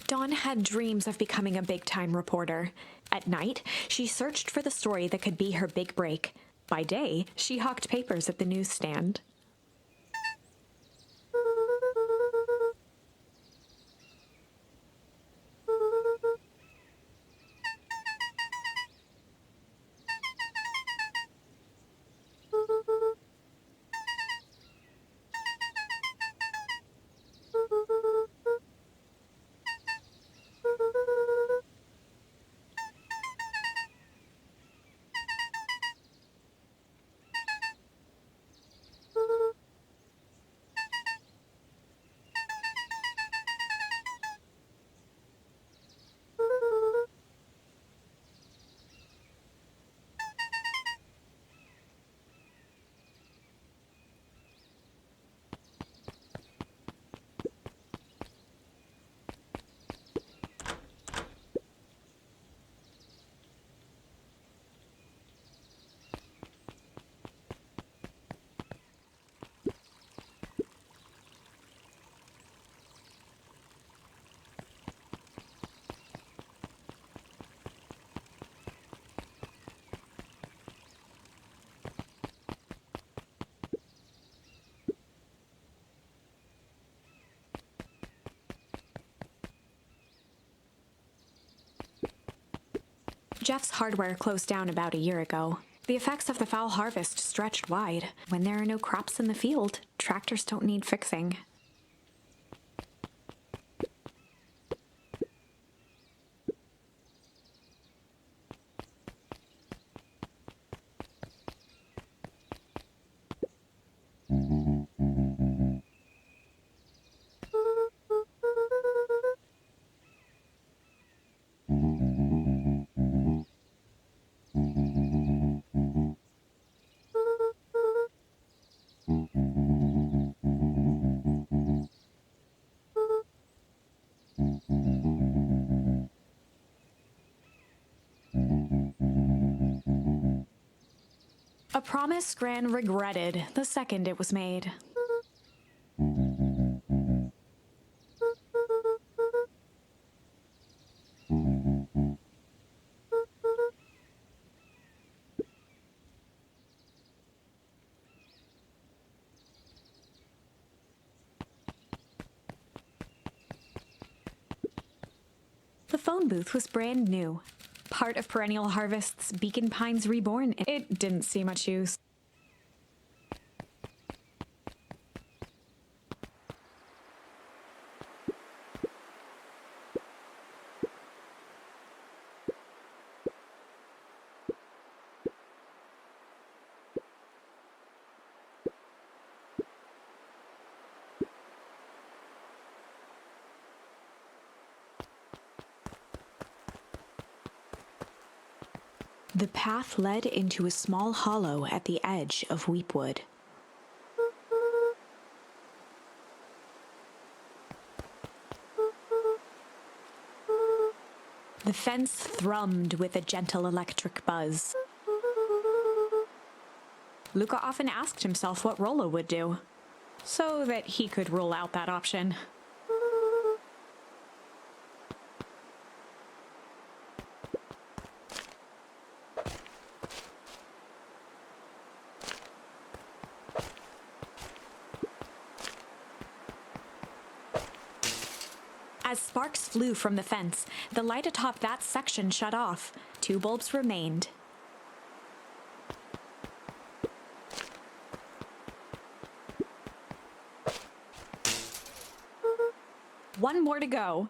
Dawn had dreams of becoming a big-time reporter. At night, she searched for the story that could be her big break. By day, she hawked papers at the newsstand. Jeff's hardware closed down about a year ago. The effects of the foul harvest stretched wide. When there are no crops in the field, tractors don't need fixing. A promise Gran regretted the second it was made. The phone booth was brand new. Part of Perennial Harvest's Beacon Pines Reborn. It didn't see much use. The path led into a small hollow at the edge of Weepwood. The fence thrummed with a gentle electric buzz. Luca often asked himself what Rollo would do, so that he could rule out that option. As sparks flew from the fence, the light atop that section shut off. 2 bulbs remained. One more to go.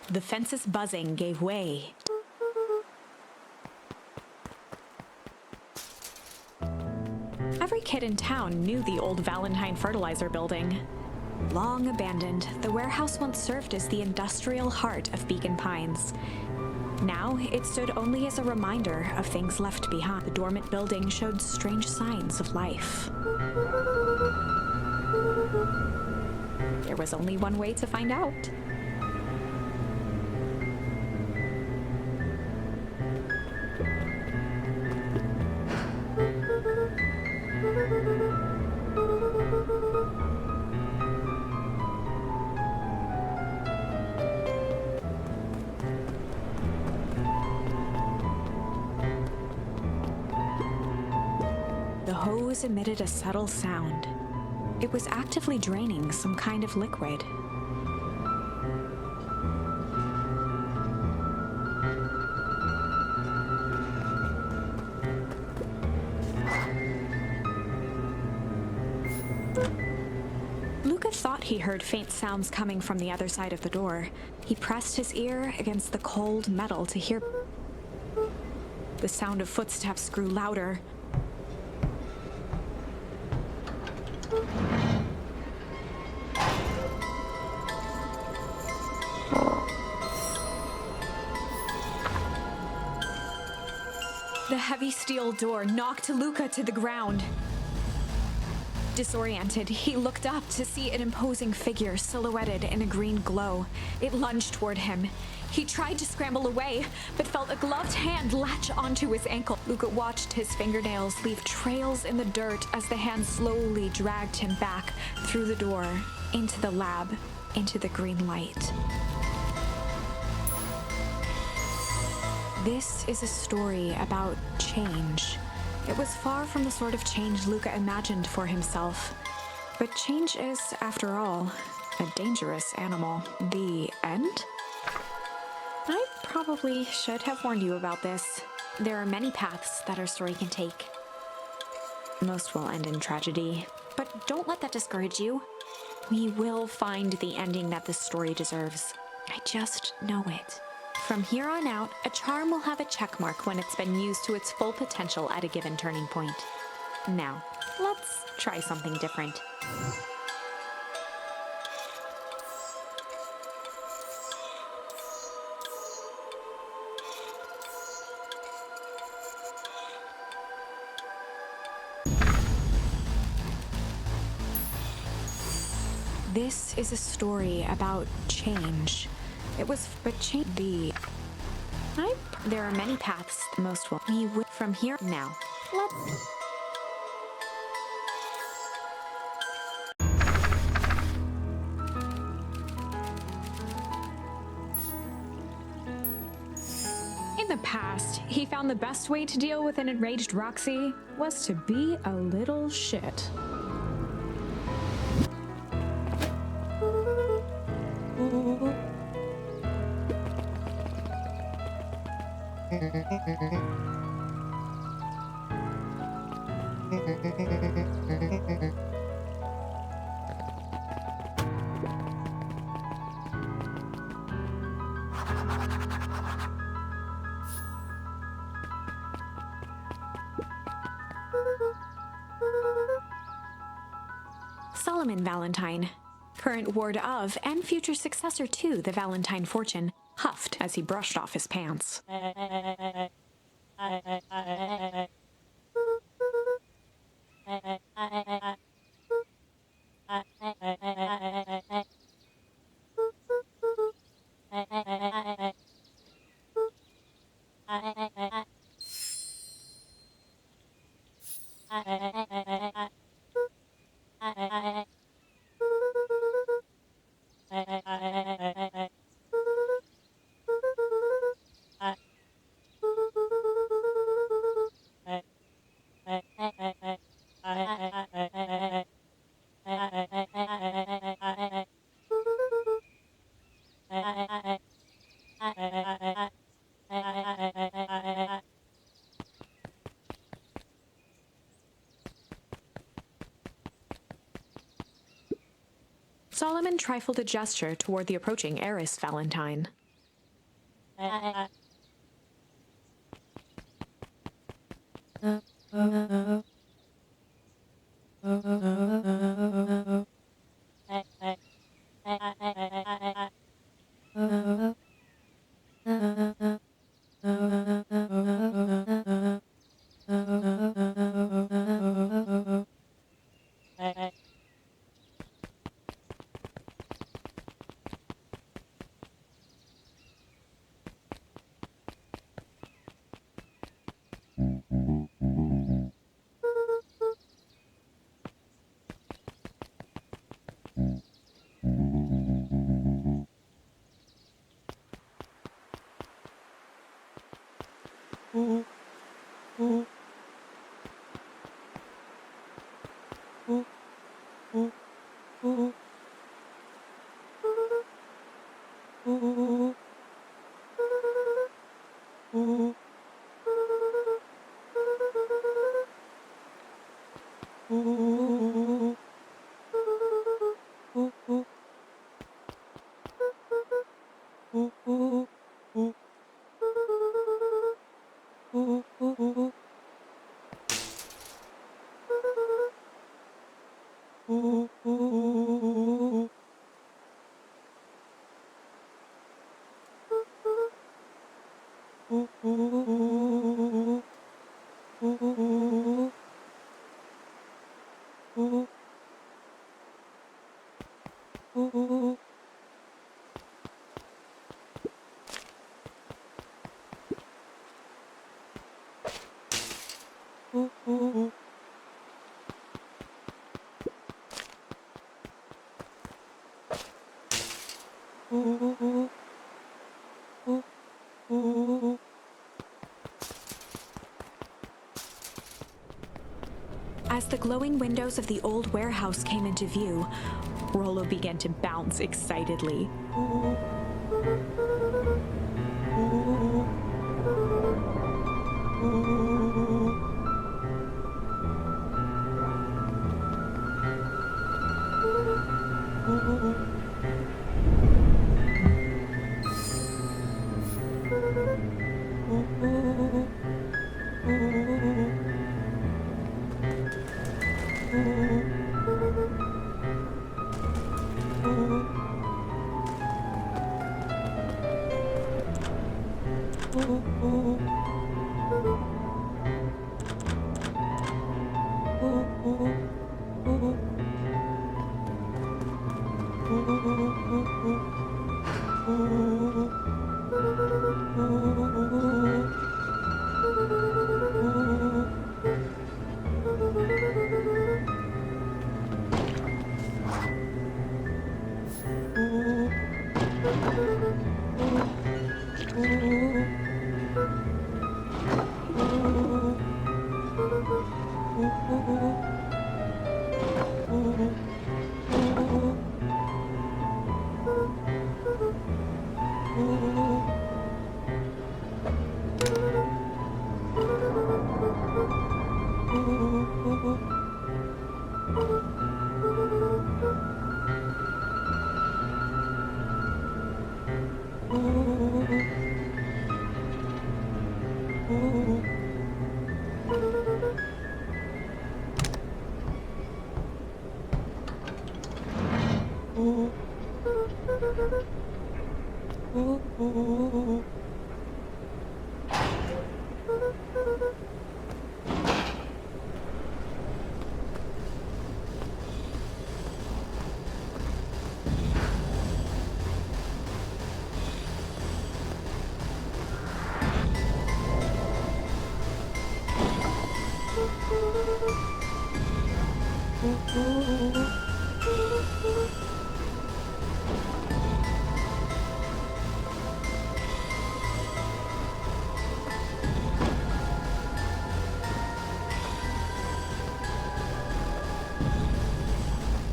The fence's buzzing gave way. Every kid in town knew the old Valentine fertilizer building. Long abandoned, the warehouse once served as the industrial heart of Beacon Pines. Now, it stood only as a reminder of things left behind. The dormant building showed strange signs of life. There was only one way to find out. The hose emitted a subtle sound. It was actively draining some kind of liquid. Luca thought he heard faint sounds coming from the other side of the door. He pressed his ear against the cold metal to hear. The sound of footsteps grew louder. The heavy steel door knocked Luca to the ground. Disoriented, he looked up to see an imposing figure silhouetted in a green glow. It lunged toward him. He tried to scramble away, but felt a gloved hand latch onto his ankle. Luca watched his fingernails leave trails in the dirt as the hand slowly dragged him back through the door, into the lab, into the green light. This is a story about change. It was far from the sort of change Luca imagined for himself. But change is, after all, a dangerous animal. The end? I probably should have warned you about this. There are many paths that our story can take. Most will end in tragedy, but don't let that discourage you. We will find the ending that this story deserves. I just know it. From here on out, a charm will have a check mark when it's been used to its full potential at a given turning point. Now, let's try something different. This is a story about change. It was but change the. There are many paths. Most will. We will from here now. Let's. In the past, he found the best way to deal with an enraged Roxy was to be a little shit. Solomon Valentine, current ward of and future successor to the Valentine fortune, huffed as he brushed off his pants. Solomon trifled a gesture toward the approaching heiress Valentine. As the glowing windows of the old warehouse came into view, Rollo began to bounce excitedly.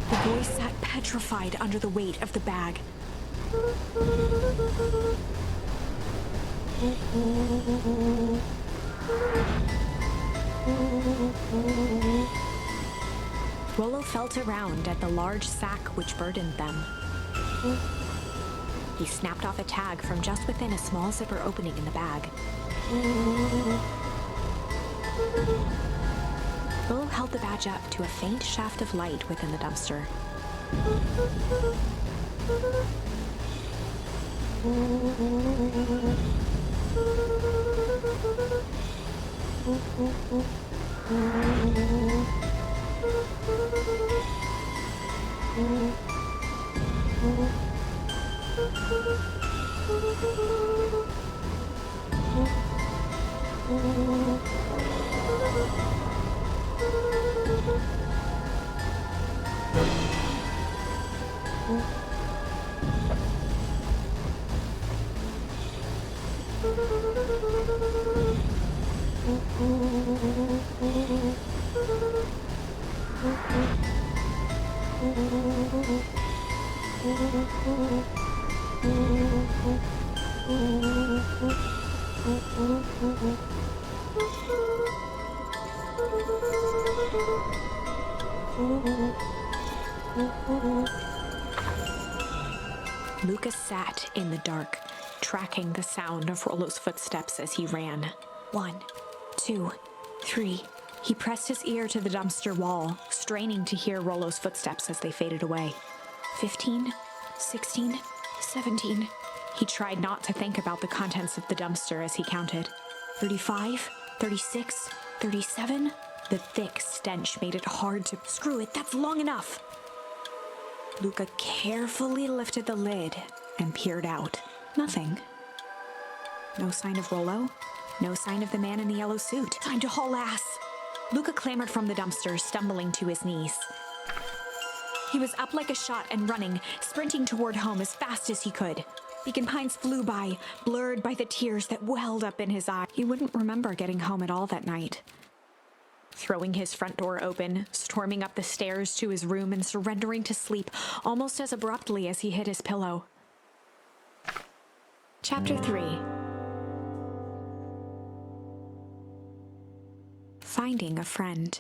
The boy sat petrified under the weight of the bag. Rollo felt around at the large sack which burdened them. He snapped off a tag from just within a small zipper opening in the bag. Rollo held the badge up to a faint shaft of light within the dumpster. Lucas sat in the dark, tracking the sound of Rollo's footsteps as he ran. 1, 2, 3. He pressed his ear to the dumpster wall, straining to hear Rollo's footsteps as they faded away. 15, 16, 17. He tried not to think about the contents of the dumpster as he counted. 35, 36, 37. The thick stench made it hard to... Screw it, that's long enough! Luca carefully lifted the lid and peered out. Nothing. No sign of Rollo. No sign of the man in the yellow suit. Time to haul ass! Luca clambered from the dumpster, stumbling to his knees. He was up like a shot and running, sprinting toward home as fast as he could. Beacon Pines flew by, blurred by the tears that welled up in his eyes. He wouldn't remember getting home at all that night. Throwing his front door open, storming up the stairs to his room and surrendering to sleep almost as abruptly as he hit his pillow. Chapter 3. Finding a friend.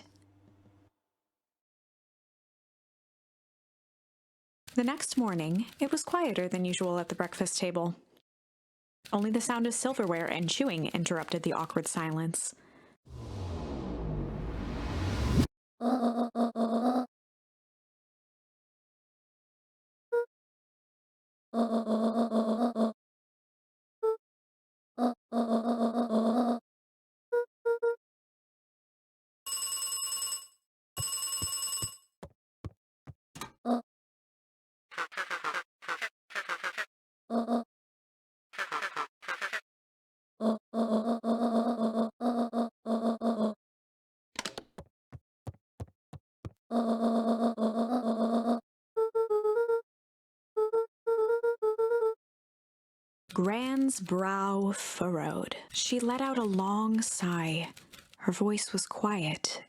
The next morning, it was quieter than usual at the breakfast table. Only the sound of silverware and chewing interrupted the awkward silence. Gran's brow furrowed. She let out a long sigh. Her voice was quiet.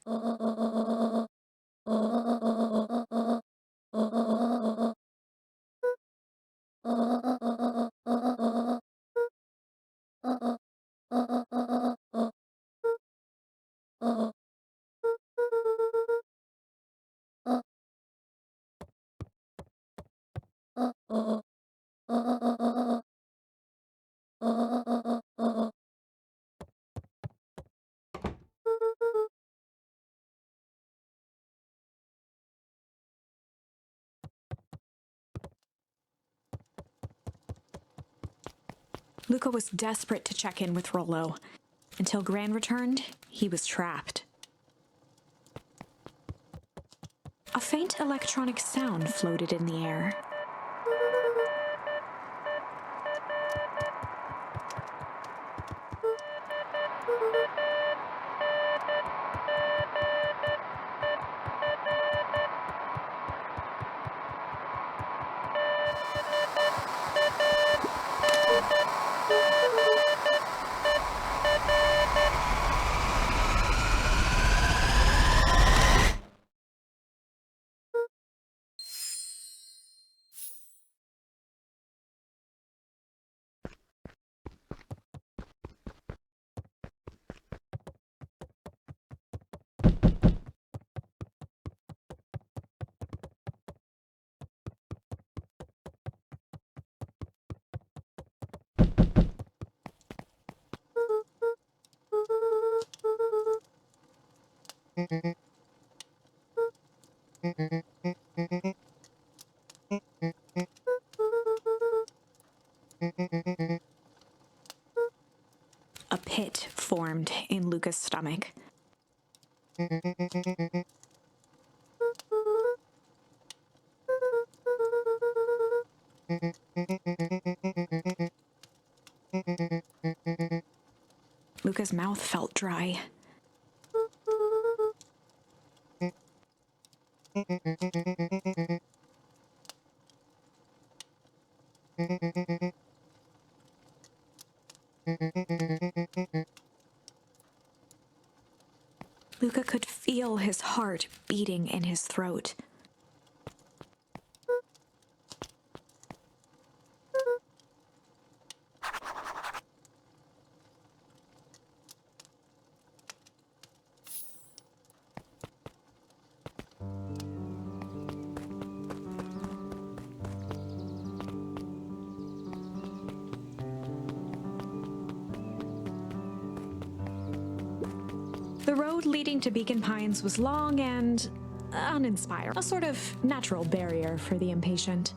Luca was desperate to check in with Rollo. Until Gran returned, he was trapped. A faint electronic sound floated in the air. A pit formed in Luca's stomach. Luca's mouth felt dry. Luca could feel his heart beating in his throat. The road leading to Beacon Pines was long and uninspiring, a sort of natural barrier for the impatient.